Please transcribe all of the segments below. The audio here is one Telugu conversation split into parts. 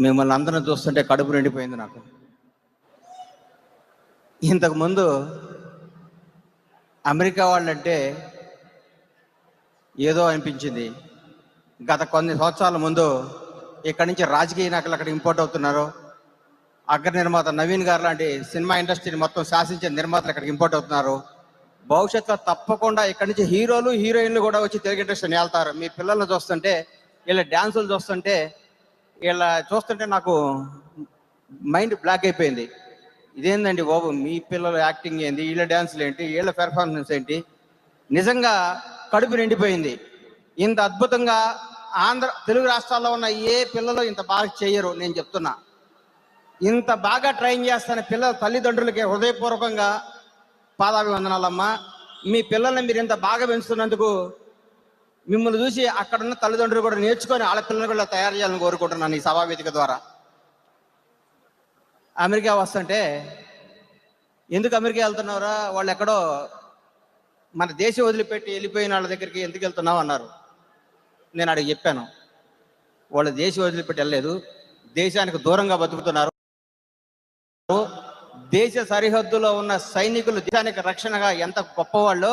మిమ్మల్ని అందరిని చూస్తుంటే కడుపు నిండిపోయింది నాకు. ఇంతకుముందు అమెరికా వాళ్ళంటే ఏదో అనిపించింది. గత కొన్ని సంవత్సరాల ముందు ఇక్కడి నుంచి రాజకీయ నాయకులు అక్కడ ఇంపోర్ట్ అవుతున్నారు. అగ్ర నిర్మాత నవీన్ గారు లాంటి సినిమా ఇండస్ట్రీని మొత్తం శాసించే నిర్మాతలు ఇక్కడికి ఇంపోర్ట్ అవుతున్నారు. భవిష్యత్తులో తప్పకుండా ఇక్కడి నుంచి హీరోలు హీరోయిన్లు కూడా వచ్చి తెలుగు ఇండస్ట్రీని వెళ్తారు. మీ పిల్లల్ని చూస్తుంటే, వీళ్ళ డ్యాన్సులు చూస్తుంటే, వీళ్ళ చూస్తుంటే నాకు మైండ్ బ్లాక్ అయిపోయింది. ఇదేందండి బాబు, మీ పిల్లల యాక్టింగ్ ఏంటి, వీళ్ళ డ్యాన్సులు ఏంటి, వీళ్ళ పెర్ఫార్మెన్స్ ఏంటి? నిజంగా కడుపు నిండిపోయింది. ఇంత అద్భుతంగా తెలుగు రాష్ట్రాల్లో ఉన్న ఏ పిల్లలు ఇంత బాగా చేయరు. నేను చెప్తున్నా, ఇంత బాగా ట్రైన్ చేస్తున్న పిల్లల తల్లిదండ్రులకి హృదయపూర్వకంగా పాదాభివందనాలమ్మా. మీ పిల్లల్ని మీరు ఇంత బాగా పెంచుతున్నందుకు మిమ్మల్ని చూసి అక్కడున్న తల్లిదండ్రులు కూడా నేర్చుకొని వాళ్ళ పిల్లల్ని కూడా తయారు చేయాలని కోరుకుంటున్నాను ఈ సభావేదిక ద్వారా. అమెరికా వస్తుంటే, ఎందుకు అమెరికా వెళ్తున్నారా, వాళ్ళు ఎక్కడో మన దేశం వదిలిపెట్టి వెళ్ళిపోయిన వాళ్ళ దగ్గరికి ఎందుకు వెళ్తున్నావు అన్నారు. నేను అడిగి చెప్పాను, వాళ్ళు దేశం వదిలిపెట్టి వెళ్ళలేదు, దేశానికి దూరంగా బతుకుతున్నారు. దేశ సరిహద్దులో ఉన్న సైనికులు దేశానికి రక్షణగా ఎంత గొప్పవాళ్ళో,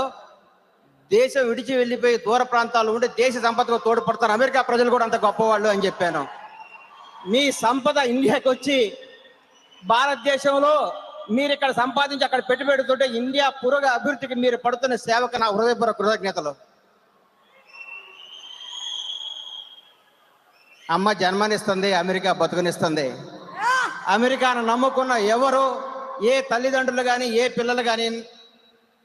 దేశం విడిచి వెళ్ళిపోయి దూర ప్రాంతాల్లో ఉండి దేశ సంపదకు తోడ్పడతారు అమెరికా ప్రజలు కూడా అంత గొప్పవాళ్ళు అని చెప్పాను. మీ సంపద ఇండియాకి వచ్చి భారతదేశంలో మీరు ఇక్కడ సంపాదించి అక్కడ పెట్టుబడుతుంటే ఇండియా పురోగ అభివృద్ధికి మీరు పడుతున్న సేవకు నా హృదయపూర్వక కృతజ్ఞతలు. అమ్మ జన్మనిస్తుంది, అమెరికా బతుకునిస్తుంది. అమెరికాను నమ్ముకున్న ఎవరు, ఏ తల్లిదండ్రులు కానీ ఏ పిల్లలు కానీ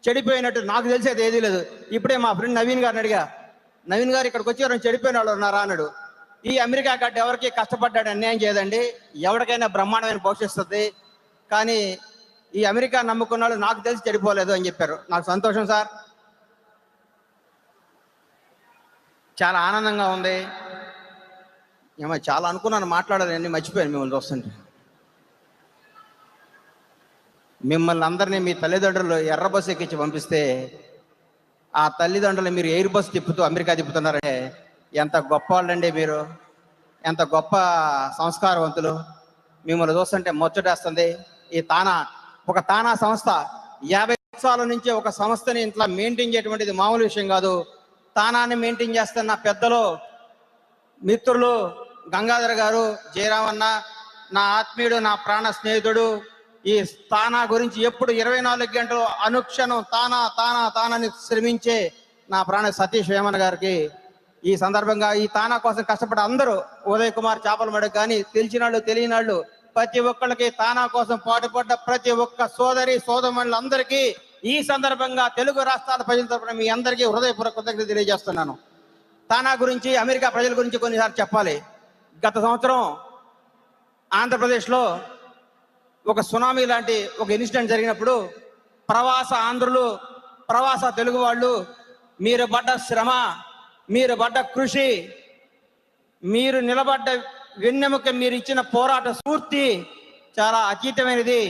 చెడిపోయినట్టు నాకు తెలిసేది ఏదీ లేదు. ఇప్పుడే మా ఫ్రెండ్ నవీన్ గారిని అడిగా, నవీన్ గారు ఇక్కడికి వచ్చి ఎవరైనా చెడిపోయిన వాళ్ళు ఉన్నారా అన్నాడు. ఈ అమెరికా గడ్డ ఎవరికి కష్టపడ్డాడు అన్యాయం చేయదండి, ఎవరికైనా బ్రహ్మాండమైన భవిష్యత్తు. కానీ ఈ అమెరికా నమ్ముకున్న వాళ్ళు నాకు తెలిసి చెడిపోలేదు అని చెప్పారు. నాకు సంతోషం సార్, చాలా ఆనందంగా ఉంది. ఏమో చాలా అనుకున్నాను, మాట్లాడాలి అన్నీ మర్చిపోయాను మిమ్మల్ని చూస్తుంటే. మిమ్మల్ని అందరినీ మీ తల్లిదండ్రులు ఎర్ర బస్సు ఎక్కించి పంపిస్తే ఆ తల్లిదండ్రులు మీరు ఎయిర్ బస్ తిప్పుతూ అమెరికా తిప్పుతున్నారంటే ఎంత గొప్ప వాళ్ళండి మీరు, ఎంత గొప్ప సంస్కారవంతులు. మిమ్మల్ని చూస్తుంటే ముచ్చటేస్తుంది. ఈ ఒక తానా సంస్థ 50 సంవత్సరాల నుంచి ఒక సంస్థని ఇంట్లో మెయింటైన్ చేయటువంటిది మామూలు విషయం కాదు. తానాన్ని మెయింటైన్ చేస్తున్న పెద్దలు, మిత్రులు గంగాధర్ గారు, జయరామన్న, నా ఆత్మీయుడు, నా ప్రాణ స్నేహితుడు, ఈ తానా గురించి ఎప్పుడు 24 గంటలు అనుక్షణం తానాని శ్రమించే నా ప్రాణ సతీష్ వేమన్ గారికి ఈ సందర్భంగా, ఈ తానా కోసం కష్టపడే అందరూ, ఉదయ్ కుమార్ చేపలమడికి కానీ తెలిసిన వాళ్ళు తెలియని వాళ్ళు ప్రతి ఒక్కళ్ళకి, తానా కోసం పాటుపడ్డ ప్రతి ఒక్క సోదరి సోదరులందరికీ ఈ సందర్భంగా తెలుగు రాష్ట్రాల ప్రజల తరపున మీ అందరికీ హృదయపూర్వక కృతజ్ఞతలు తెలియజేస్తున్నాను. తానా గురించి, అమెరికా ప్రజల గురించి కొన్నిసార్లు చెప్పాలి. గత సంవత్సరం ఆంధ్రప్రదేశ్లో ఒక సునామీ లాంటి ఒక ఇన్సిడెంట్ జరిగినప్పుడు ప్రవాస ఆంధ్రులు, ప్రవాస తెలుగు వాళ్ళు, మీరు పడ్డ శ్రమ, మీరు పడ్డ కృషి, మీరు నిలబడ్డ వెన్నెముక, మీరు ఇచ్చిన పోరాట స్ఫూర్తి చాలా అతీతమైనది.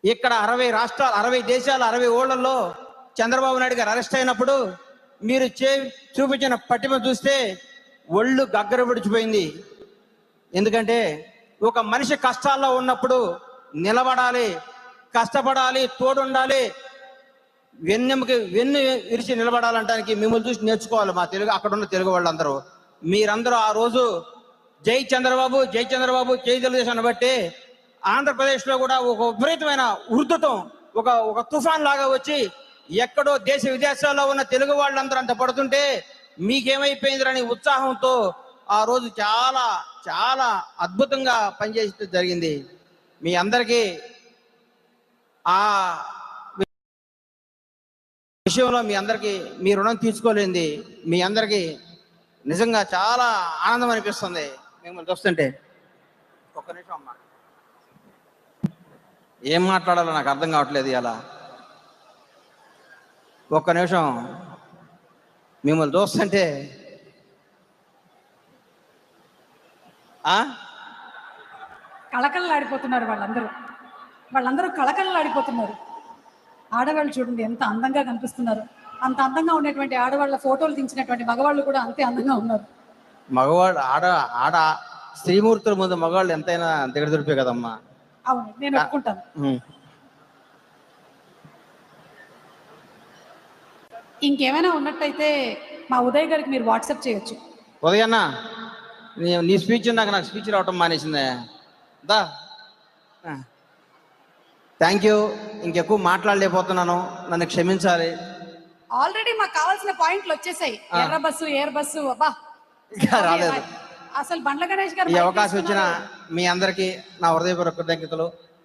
ఇక్కడ 60 రాష్ట్రాలు, 60 దేశాలు, 60 ఊళ్ళల్లో చంద్రబాబు నాయుడు గారు అరెస్ట్ అయినప్పుడు మీరు చూపించిన పట్టిమ చూస్తే ఒళ్ళు గగ్గర విడిచిపోయింది. ఎందుకంటే ఒక మనిషి కష్టాల్లో ఉన్నప్పుడు నిలబడాలి, కష్టపడాలి, తోడుండాలి, వెన్నె విరిచి నిలబడాలంటానికి మిమ్మల్ని చూసి నేర్చుకోవాలి మా తెలుగు, అక్కడ ఉన్న తెలుగు వాళ్ళందరూ. మీరందరూ ఆ రోజు జై చంద్రబాబు, జై చంద్రబాబు, జై తెలుగుదేశం బట్టి ఆంధ్రప్రదేశ్లో కూడా ఒక విపరీతమైన ఉధృతం, ఒక తుఫాన్ లాగా వచ్చి ఎక్కడో దేశ విదేశాల్లో ఉన్న తెలుగు వాళ్ళందరూ అంత పడుతుంటే మీకేమైపోయిందని ఉత్సాహంతో ఆ రోజు చాలా చాలా అద్భుతంగా పనిచేయడం జరిగింది. మీ అందరికీ ఆ విషయంలో మీ అందరికీ మీ రుణం తీసుకోలేంది. మీ అందరికీ నిజంగా చాలా ఆనందం అనిపిస్తుంది మిమ్మల్ని చూస్తుంటే. ఒక్క నిమిషం అమ్మా, ఏం మాట్లాడాలో నాకు అర్థం కావట్లేదు ఇలా. ఒక్క నిమిషం, మిమ్మల్ని చూస్తుంటే కళకళలాడిపోతున్నారు వాళ్ళందరూ కళకళలాడిపోతున్నారు. ఆడవాళ్ళు చూడండి ఎంత అందంగా కనిపిస్తున్నారు. అంత అందంగా ఉన్నటువంటి ఆడవాళ్ళ ఫోటోలు తీసినటువంటి మగవాళ్ళు కూడా అంతే అందంగా ఉన్నారు. మగవాళ్ళు స్త్రీమూర్తుల ముందు మగవాళ్ళు ఎంతైనా దిగదుడిపే కదమ్మా. అవును, నేను ఒప్పుకుంటాను. ఉమ్. ఇంకేమైనా ఉన్నట్టయితే మా ఉదయ్ గారికి మీరు వాట్సాప్ చేయొచ్చు. ఉదయన్న, నీ స్పీచ్ నాకు స్పీచ్ రావటం మానేసిందే. దా, థ్యాంక్ యూ. ఇంకెక్కువ మాట్లాడలేకపోతున్నాను, నన్ను క్షమించాలి. ఆల్రెడీ మాకు కావాల్సిన పాయింట్లు వచ్చేసాయి. ఎర్ర బస్సు, ఎయిర్ బస్సు, అబ్బా ఇంకా రాలేదు. అసలు బండ్ల గణేష్ గారు ఈ మైక్ అవకాశం ఇచ్చిన తీసుకున్నారు. మీ అందరికీ నా హృదయపూర్వక కృతజ్ఞతలు.